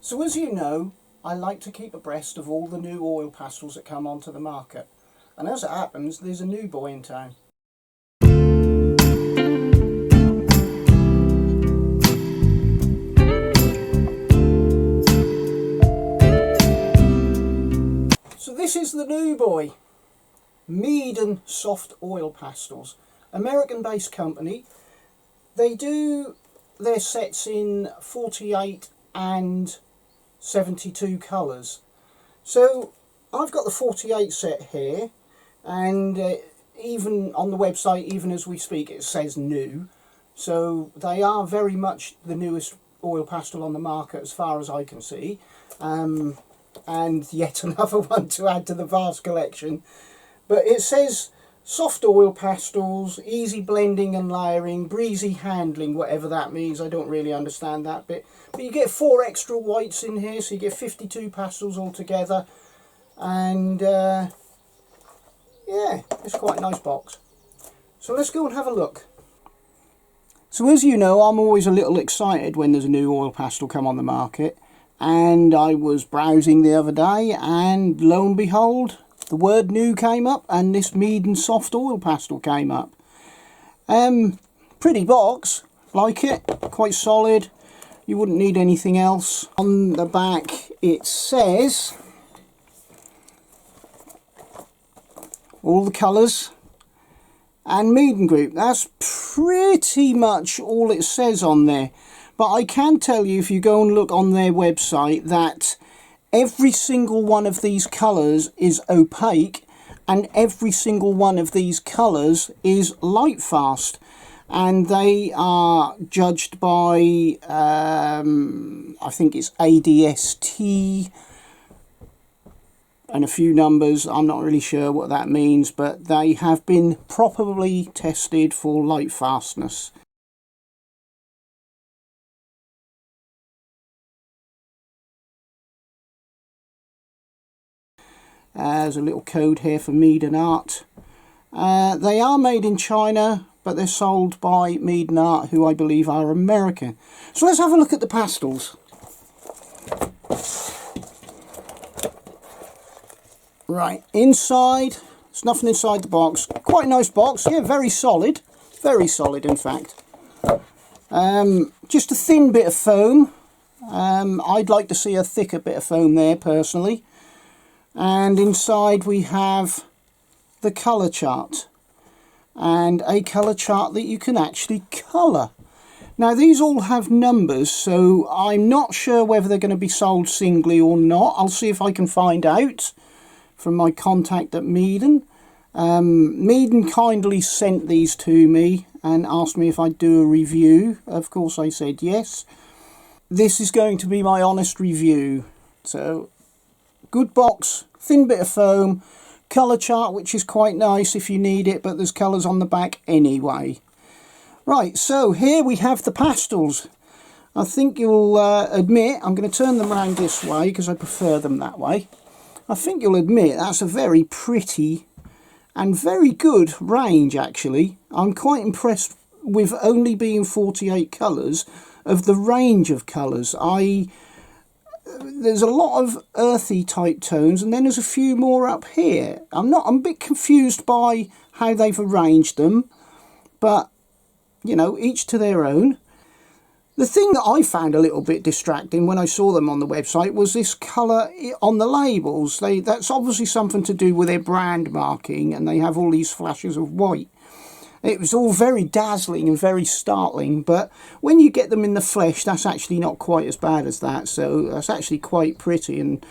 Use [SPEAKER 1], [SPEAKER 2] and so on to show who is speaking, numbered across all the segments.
[SPEAKER 1] So as you know, I like to keep abreast of all the new oil pastels that come onto the market. And as it happens, there's a new boy in town. So this is the new boy, Meeden Soft Oil Pastels. American-based company. They do their sets in 48 and 72 colours. So I've got the 48 set here, and even on the website, even as we speak, it says new. So they are very much the newest oil pastel on the market as far as I can see. And yet another one to add to the vast collection. But it says soft oil pastels, easy blending and layering, breezy handling, whatever that means. I don't really understand that bit. But you get 4 extra whites in here, so you get 52 pastels altogether. And yeah, it's quite a nice box. So let's go and have a look. So as you know, I'm always a little excited when there's a new oil pastel come on the market. And I was browsing the other day, and lo and behold, the word new came up, and this Meeden Soft Oil Pastel came up. Pretty box, like it, quite solid. You wouldn't need anything else. On the back it says all the colours and Meeden Group. That's pretty much all it says on there. But I can tell you, if you go and look on their website, that every single one of these colours is opaque, and every single one of these colours is light fast. And they are judged by, I think it's ADST, and a few numbers. I'm not really sure what that means, but they have been properly tested for light fastness. There's a little code here for Meeden Art. They are made in China, but they're sold by Meeden Art, who I believe are American. So let's have a look at the pastels. Right, inside, there's nothing inside the box. Quite a nice box, yeah, very solid in fact. Just a thin bit of foam. I'd like to see a thicker bit of foam there personally. And inside we have the colour chart, and a colour chart that you can actually colour. Now these all have numbers, so I'm not sure whether they're going to be sold singly or not. I'll see if I can find out from my contact at Meeden. Meeden kindly sent these to me and asked me if I'd do a review. Of course I said yes. This is going to be my honest review. So good box, thin bit of foam, colour chart which is quite nice if you need it, but there's colours on the back anyway. Right, so here we have the pastels. I think you'll admit, I'm going to turn them around this way because I prefer them that way. I think you'll admit that's a very pretty and very good range actually. I'm quite impressed with only being 48 colours of the range of colours. There's a lot of earthy type tones, and then there's a few more up here. I'm a bit confused by how they've arranged them, but you know, each to their own. The thing that I found a little bit distracting when I saw them on the website was this colour on the labels. That's obviously something to do with their brand marking, and they have all these flashes of white. It was all very dazzling and very startling, but when you get them in the flesh, that's actually not quite as bad as that. So that's actually quite pretty, and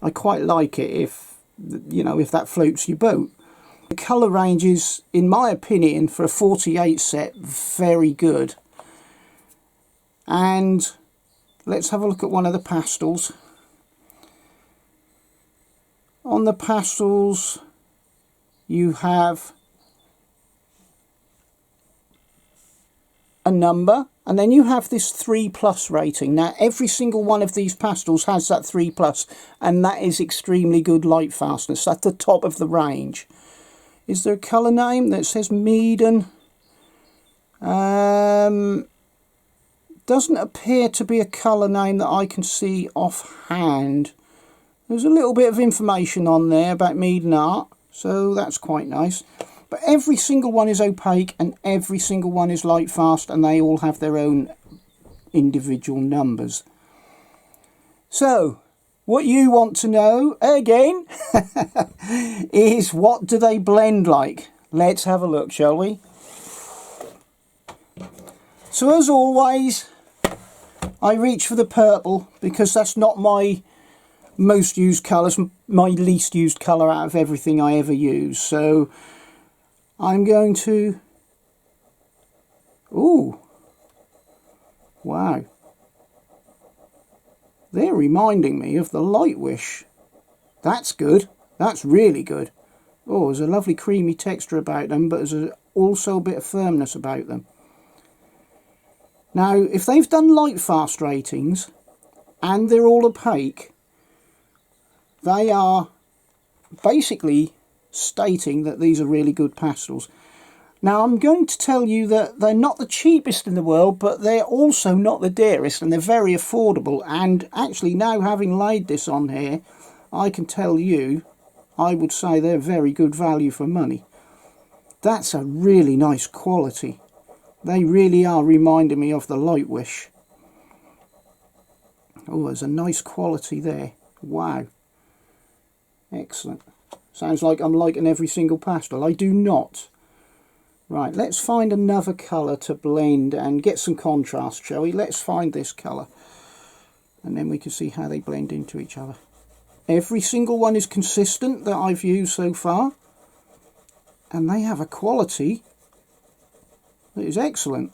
[SPEAKER 1] I quite like it if, you know, if that floats your boat. The colour range is, in my opinion, for a 48 set, very good. And let's have a look at one of the pastels. On the pastels, you have a number, and then you have this 3+ rating. Now every single one of these pastels has that 3+, and that is extremely good light fastness. That's the top of the range. Is there a colour name that says Meeden? doesn't appear to be a colour name that I can see offhand. There's a little bit of information on there about Meeden art, so that's quite nice. But every single one is opaque and every single one is light fast, and they all have their own individual numbers. So what you want to know again is, what do they blend like? Let's have a look, shall we? So as always, I reach for the purple because that's not my most used colour, my least used colour out of everything I ever use. So I'm going to... Ooh! Wow! They're reminding me of the Light Wish. That's good. That's really good. Oh, there's a lovely creamy texture about them, but there's also a bit of firmness about them. Now, if they've done light fast ratings and they're all opaque, they are basically stating that these are really good pastels. Now, I'm going to tell you that they're not the cheapest in the world, but they're also not the dearest, and they're very affordable. And actually, now having laid this on here, I can tell you, I would say they're very good value for money. That's a really nice quality. They really are reminding me of the Light Wish. Oh, there's a nice quality there. Wow. Excellent. Sounds like I'm liking every single pastel. I do not. Right, let's find another colour to blend and get some contrast, shall we? Let's find this colour. And then we can see how they blend into each other. Every single one is consistent that I've used so far. And they have a quality that is excellent.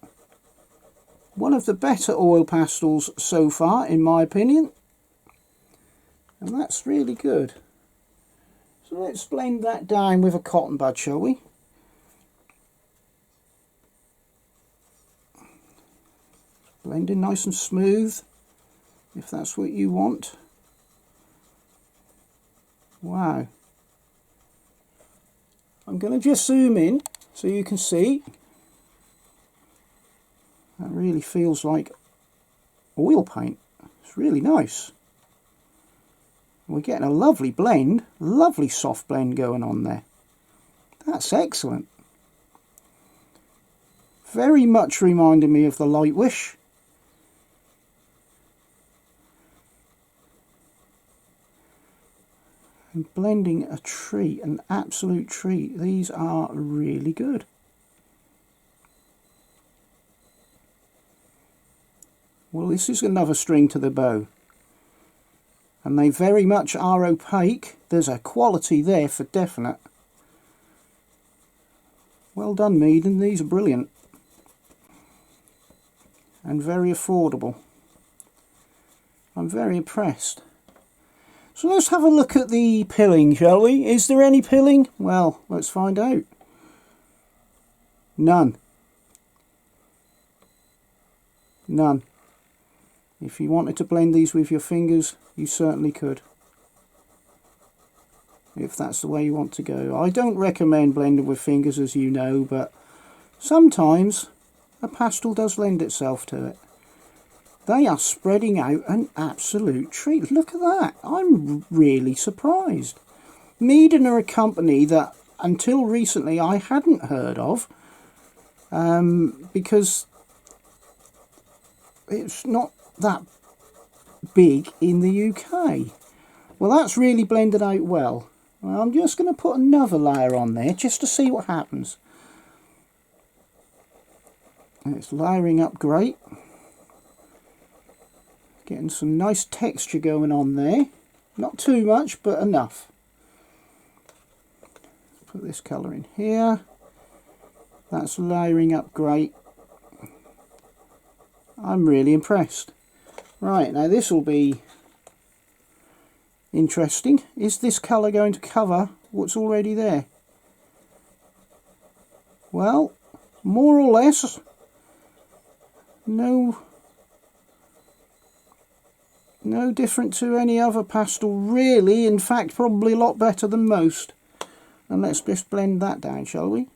[SPEAKER 1] One of the better oil pastels so far, in my opinion. And that's really good. So let's blend that down with a cotton bud, shall we? Blending nice and smooth, if that's what you want. Wow. I'm going to just zoom in so you can see. That really feels like oil paint. It's really nice. We're getting a lovely blend, lovely soft blend going on there. That's excellent. Very much reminding me of the Light Wish. And blending a treat, an absolute treat. These are really good. Well, this is another string to the bow. And they very much are opaque. There's a quality there for definite. Well done, Meeden. These are brilliant. And very affordable. I'm very impressed. So let's have a look at the pilling, shall we? Is there any pilling? Well, let's find out. None. None. If you wanted to blend these with your fingers, you certainly could. If that's the way you want to go. I don't recommend blending with fingers, as you know, but sometimes a pastel does lend itself to it. They are spreading out an absolute treat. Look at that. I'm really surprised. Meeden are a company that until recently I hadn't heard of, because it's not that big in the UK. Well, that's really blended out well. I'm just going to put another layer on there just to see what happens. And it's layering up great. Getting some nice texture going on there. Not too much, but enough. Put this colour in here. That's layering up great. I'm really impressed. Right, now this will be interesting. Is this colour going to cover what's already there? Well, more or less. No different to any other pastel really. In fact, probably a lot better than most. And let's just blend that down, shall we?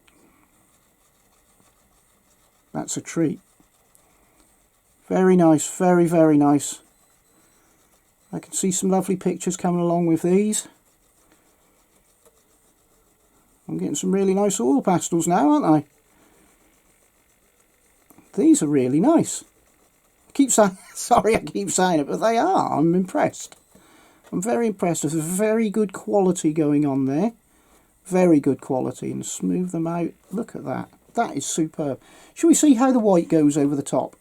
[SPEAKER 1] That's a treat. Very nice, very, very nice. I can see some lovely pictures coming along with these. I'm getting some really nice oil pastels now, aren't I? These are really nice. I keep saying, sorry I keep saying it, but they are. I'm impressed. I'm very impressed. There's a very good quality going on there. Very good quality. And smooth them out. Look at that. That is superb. Shall we see how the white goes over the top?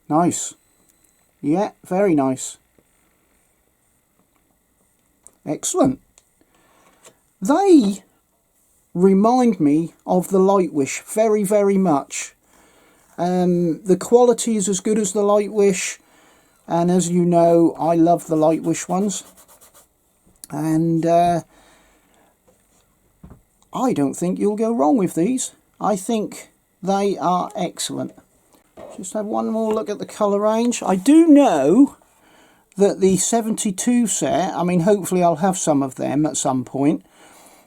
[SPEAKER 1] Nice. Yeah, very nice. Excellent. They remind me of the Light Wish very, very much. The quality is as good as the Light Wish, and as you know, I love the Light Wish ones. And I don't think you'll go wrong with these. I think they are excellent. Just have one more look at the colour range. I do know that the 72 set, I mean, hopefully I'll have some of them at some point.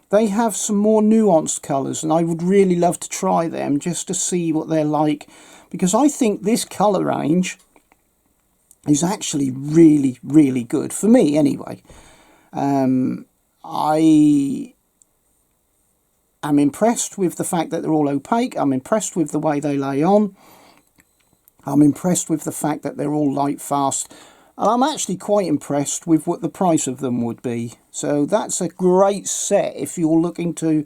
[SPEAKER 1] They have some more nuanced colours, and I would really love to try them just to see what they're like, because I think this colour range is actually really, really good, for me anyway. I am impressed with the fact that they're all opaque. I'm impressed with the way they lay on. I'm impressed with the fact that they're all light fast. And I'm actually quite impressed with what the price of them would be. So that's a great set if you're looking to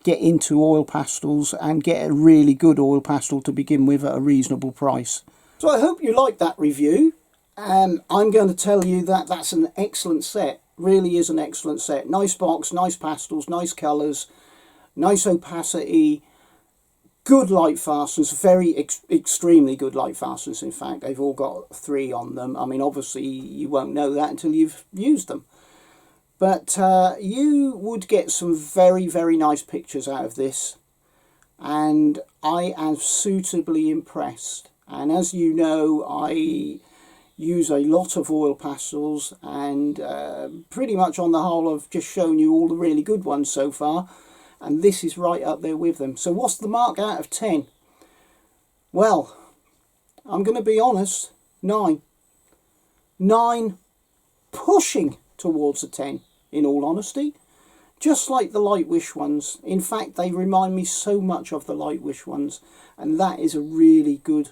[SPEAKER 1] get into oil pastels and get a really good oil pastel to begin with at a reasonable price. So I hope you liked that review. I'm going to tell you that that's an excellent set. Really is an excellent set. Nice box, nice pastels, nice colours, nice opacity. Good light fastness, extremely good light fastness. In fact, they've all got 3 on them. I mean, obviously, you won't know that until you've used them. But you would get some very, very nice pictures out of this. And I am suitably impressed. And as you know, I use a lot of oil pastels. And pretty much on the whole, I've just shown you all the really good ones so far. And this is right up there with them. So what's the mark out of 10? Well, I'm going to be honest, 9. 9 pushing towards a 10, in all honesty. Just like the Light Wish ones. In fact, they remind me so much of the Light Wish ones. And that is a really good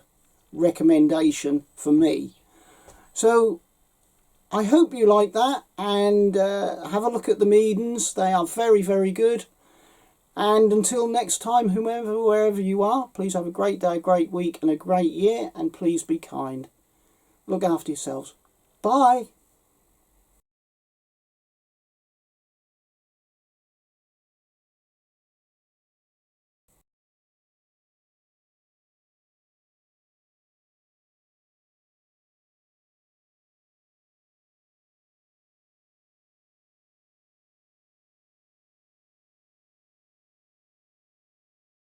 [SPEAKER 1] recommendation for me. So I hope you like that. And have a look at the Meedens. They are very, very good. And until next time, wherever you are, please have a great day, a great week and a great year, and please be kind. Look after yourselves. Bye.